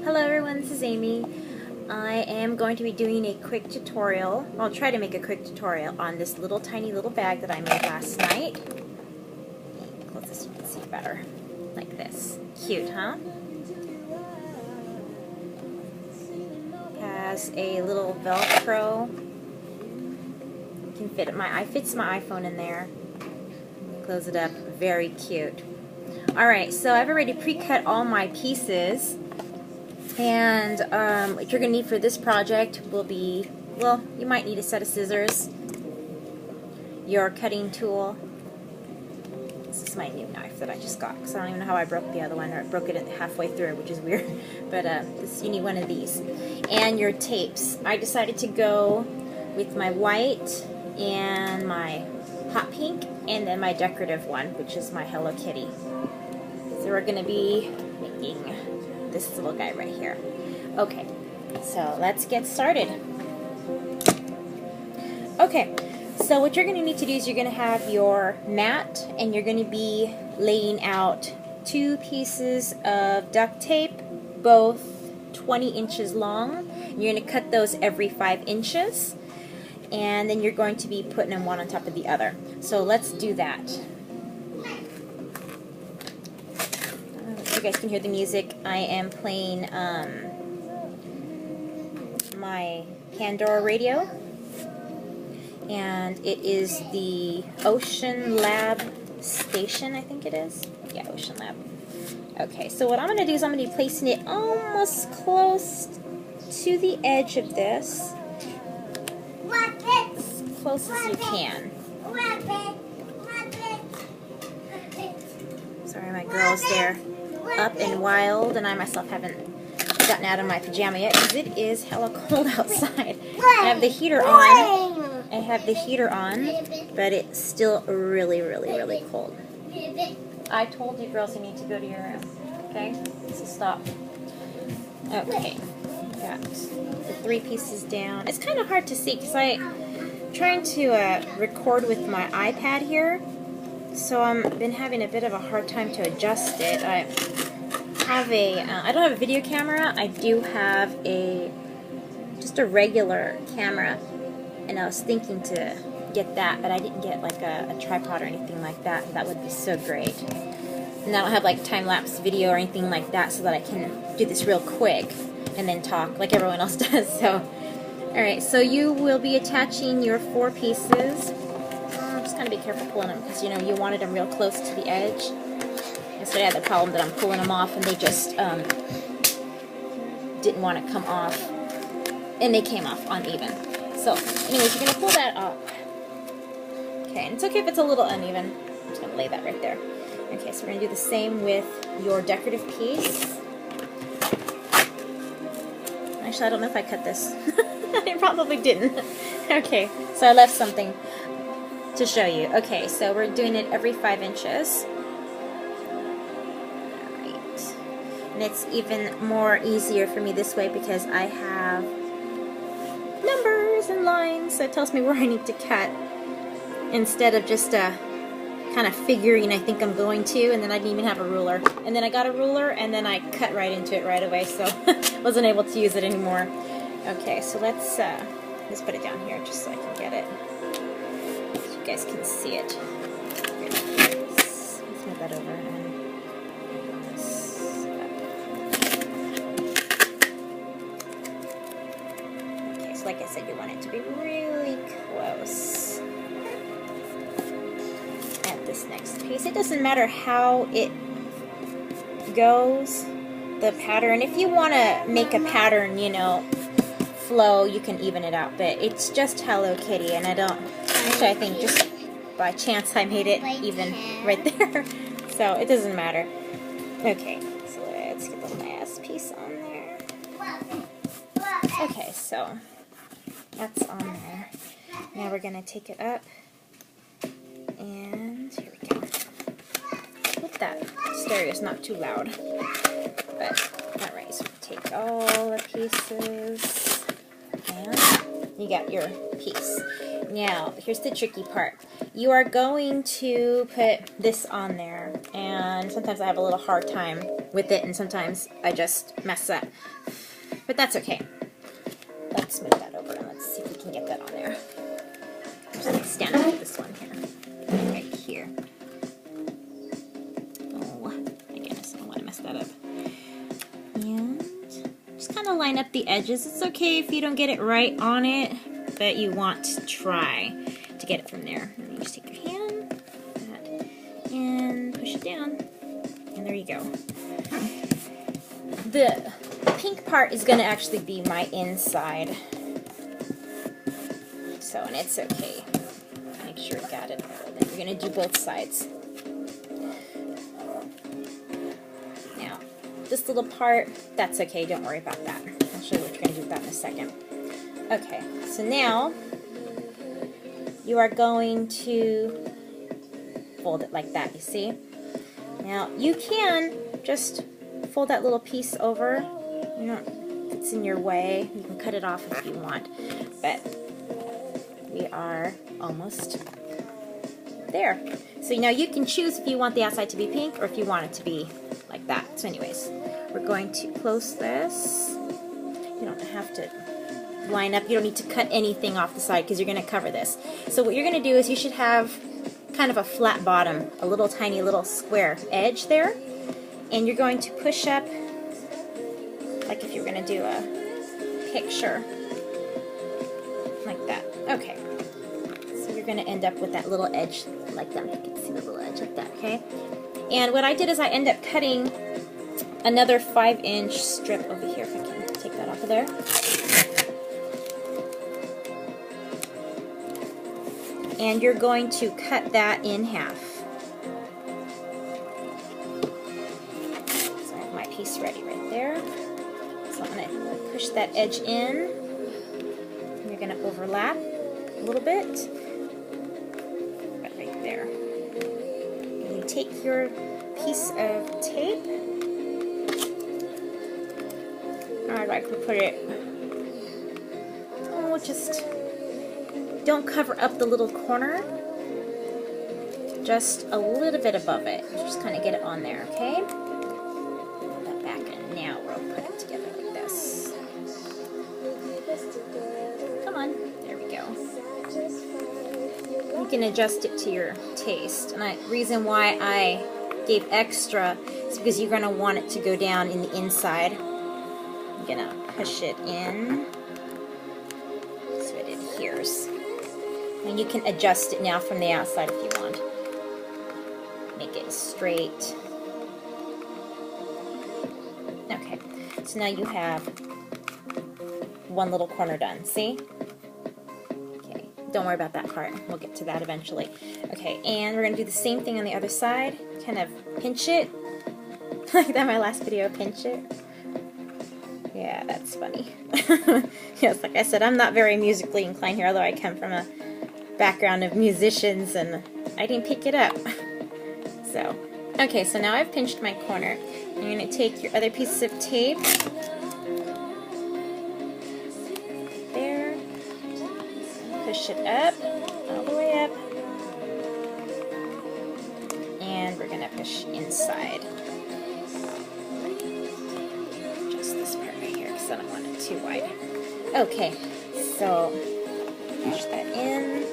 Hello everyone, this is Amy. I am going to be doing a quick tutorial. I'll try to make a quick tutorial on this tiny little bag that I made last night. Close this so you can see better. Like this. Cute, huh? Has a little Velcro. You can fit fits my iPhone in there. Close it up. Very cute. Alright, so I've already pre-cut all my pieces. And what you're going to need for this project will be, well, you might need a set of scissors, your cutting tool. This is my new knife that I just got, because I don't even know how I broke the other one, or I broke it halfway through, which is weird. But you need one of these. And your tapes. I decided to go with my white and my hot pink, and then my decorative one, which is my Hello Kitty. So we're going to be making this little guy right here. Okay, so let's get started. Okay, so what you're going to need to do is you're going to have your mat, and you're going to be laying out 2 pieces of duct tape, both 20 inches long. You're going to cut those every 5 inches, and then you're going to be putting them one on top of the other. So let's do that. You guys can hear the music. I am playing my Pandora radio, and it is the Ocean Lab station, I think it is. Yeah, Ocean Lab. Okay, so what I'm going to do is I'm going to be placing it almost close to the edge of this, as close as you can. Sorry, my girl's there, up and wild, and I myself haven't gotten out of my pajama yet because it is hella cold outside. I have the heater on. But it's still really, really, really cold. I told you girls you need to go to your room. Okay? So stop. Okay. Got the 3 pieces down. It's kind of hard to see because I'm trying to record with my iPad here. So I've been having a bit of a hard time to adjust it. I don't have a video camera. I do have just a regular camera, and I was thinking to get that, but I didn't get like a tripod or anything like that. That would be so great. And I don't have like time-lapse video or anything like that, so that I can do this real quick and then talk like everyone else does. So, all right. So you will be attaching your 4 pieces. Just kind of be careful pulling them because, you know, you wanted them real close to the edge. Yesterday I had the problem that I'm pulling them off and they just didn't want to come off, and they came off uneven. So anyways, you're going to pull that up. Okay, and it's okay if it's a little uneven. I'm just going to lay that right there. Okay, so we're going to do the same with your decorative piece. Actually, I don't know if I cut this. I probably didn't. Okay, so I left something to show you. Okay, so we're doing it every 5 inches. Alright. And it's even more easier for me this way because I have numbers and lines, so it tells me where I need to cut instead of just kind of figuring I think I'm going to, and then I didn't even have a ruler. And then I got a ruler, and then I cut right into it right away, so wasn't able to use it anymore. Okay, so let's put it down here just so I can get it. You guys can see it. Let's move that over and this up. Okay, so like I said, you want it to be really close at this next piece. It doesn't matter how it goes, the pattern. If you want to make a pattern, you know, flow, you can even it out, but it's just Hello Kitty, and I think just by chance I made it even right there. So it doesn't matter. Okay, so let's get the last piece on there. Okay, so that's on there. Now we're going to take it up, and here we go. Hope that stereo's not too loud. But, alright, so take all the pieces, and you got your piece. now, here's the tricky part. You are going to put this on there, and sometimes I have a little hard time with it, and sometimes I just mess up. But that's okay. Let's move that over, and let's see if we can get that on there. I'm just going to stand up with this one here. Right here. Oh, my goodness, I don't want to mess that up. And just kind of line up the edges. It's okay if you don't get it right on it, but you want to try to get it from there. And you just take your hand and push it down, and there you go. The pink part is going to actually be my inside, so, and it's okay. Make sure you got it. Then you're going to do both sides. Now, this little part, that's okay. Don't worry about that. I'll show you what you're going to do with that in a second. Okay, so now you are going to fold it like that, you see? Now, you can just fold that little piece over. You know, if it's in your way, you can cut it off if you want. But we are almost there. So now you can choose if you want the outside to be pink or if you want it to be like that. So anyways, we're going to close this. You don't have to line up. You don't need to cut anything off the side because you're going to cover this. So what you're going to do is you should have kind of a flat bottom, a little tiny little square edge there, and you're going to push up like if you're going to do a picture like that. Okay, so you're going to end up with that little edge like that. You can see the little edge like that, okay? And what I did is I end up cutting another 5-inch strip over here, if I can take that off of there. And you're going to cut that in half. So I have my piece ready right there. So I'm going to push that edge in. And you're going to overlap a little bit. Right there. And you take your piece of tape. I'd like to put it, just don't cover up the little corner, just a little bit above it. Just kind of get it on there, okay? Put that back in. Now we'll put it together like this. Come on, there we go. You can adjust it to your taste. And the reason why I gave extra is because you're going to want it to go down in the inside. I'm going to push it in so it adheres. And you can adjust it now from the outside if you want. Make it straight. Okay, so now you have one little corner done, see? Okay, don't worry about that part. We'll get to that eventually. Okay, and we're going to do the same thing on the other side. Kind of pinch it. Like that, my last video, pinch it. Yeah, that's funny. Yes, like I said, I'm not very musically inclined here, although I come from a background of musicians and I didn't pick it up. So, okay, so now I've pinched my corner. You're going to take your other piece of tape. There. Push it up, all the way up. And we're going to push inside. Just this part right here because I don't want it too wide. Okay, so push that in.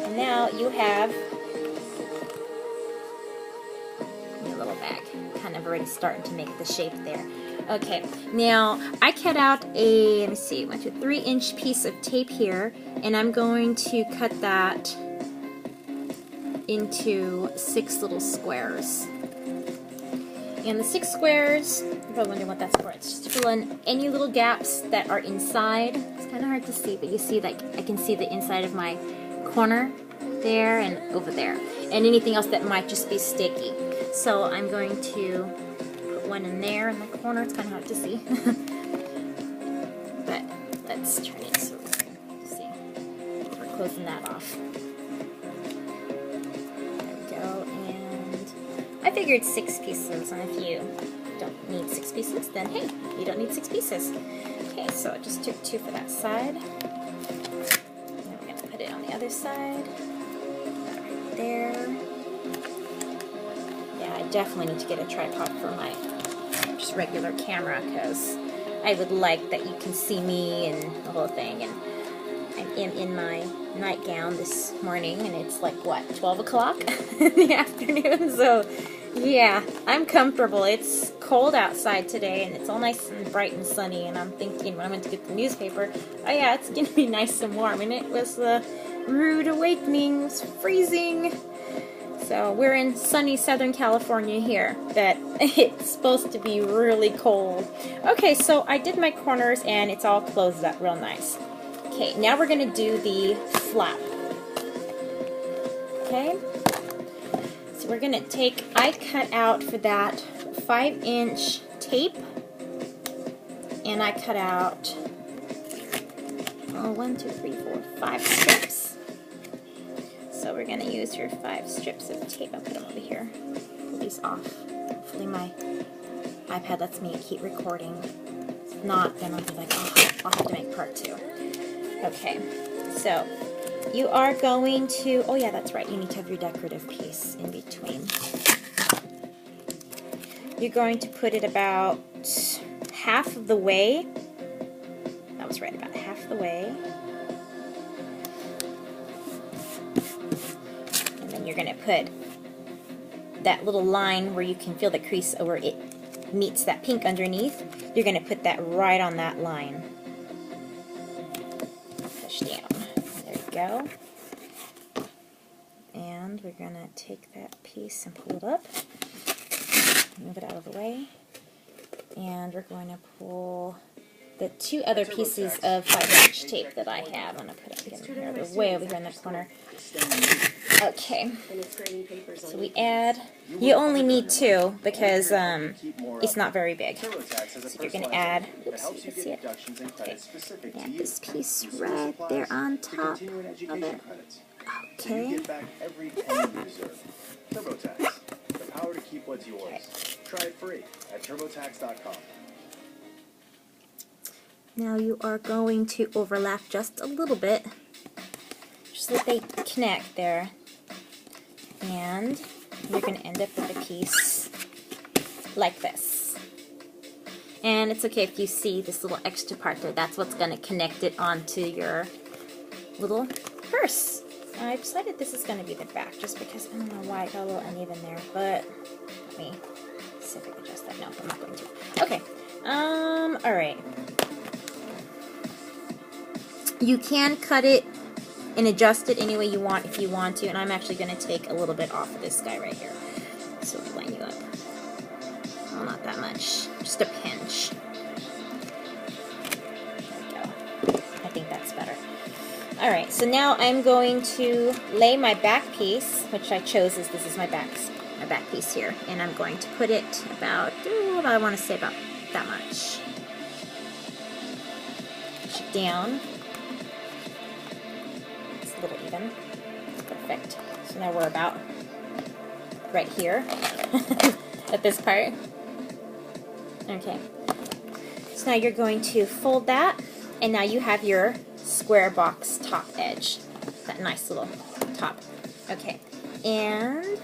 And now you have your little bag. Kind of already starting to make the shape there. Okay, now I cut out a, let me see, 1, 2, 3-inch piece of tape here, and I'm going to cut that into 6 little squares. And the 6 squares, you're probably wondering what that's for. It's just to fill in any little gaps that are inside. It's kind of hard to see, but you see, like, I can see the inside of my corner there and over there. And anything else that might just be sticky. So I'm going to put one in there in the corner. It's kind of hard to see. But let's turn it so we can see. We're closing that off. I figured 6 pieces, and if you don't need 6 pieces, then hey, you don't need 6 pieces. Okay, so I just took 2 for that side. And we're going to put it on the other side. Right there. Yeah, I definitely need to get a tripod for my just regular camera because I would like that you can see me and the whole thing. And I'm in my nightgown this morning, and it's like, what, 12 o'clock in the afternoon? So, yeah, I'm comfortable. It's cold outside today, and it's all nice and bright and sunny, and I'm thinking when I went to get the newspaper, oh yeah, it's going to be nice and warm, and it was a rude awakening. It was freezing. So we're in sunny Southern California here, but it's supposed to be really cold. Okay, so I did my corners, and it's all closed up real nice. Okay, now we're going to do the flap. Okay, so we're going to take, I cut out for that 5-inch tape, and I cut out 5 strips. So we're going to use your 5 strips of tape. I'll put them over here. Pull these off. Hopefully my iPad lets me keep recording. If not, then I'll be like, oh, I'll have to make part 2. Okay, so you are going to, oh yeah, that's right, you need to have your decorative piece in between. You're going to put it about half of the way. That was right, about half the way. And then you're going to put that little line where you can feel the crease where it meets that pink underneath. You're going to put that right on that line. Down. There you go. And we're going to take that piece and pull it up. Move it out of the way. And we're going to pull the 2 other pieces of 5-inch tape that I have. I'm going to put up in here. They're way over here in the corner. Okay. So we add, you only need 2 because it's not very big. So you're going to add, oops, you can see it. Okay. Add this piece right there on top of it. Okay. The power to keep what's yours. Try it free at turbotax.com. Now you are going to overlap just a little bit, just so that they connect there. And you're going to end up with a piece like this. And it's okay if you see this little extra part there. That's what's going to connect it onto your little purse. And I decided this is going to be the back, just because I don't know why it got a little uneven there. But let me see if I can adjust that. No, I'm not going to. Okay. Alright. You can cut it and adjust it any way you want if you want to, and I'm actually going to take a little bit off of this guy right here. So it'll line you up. Well, not that much. Just a pinch. There we go. I think that's better. Alright, so now I'm going to lay my back piece, which I chose as this is my back piece here, and I'm going to put it about, I want to say about that much. Push it down. A little even. Perfect. So now we're about right here at this part. Okay. So now you're going to fold that, and now you have your square box top edge. That nice little top. Okay. And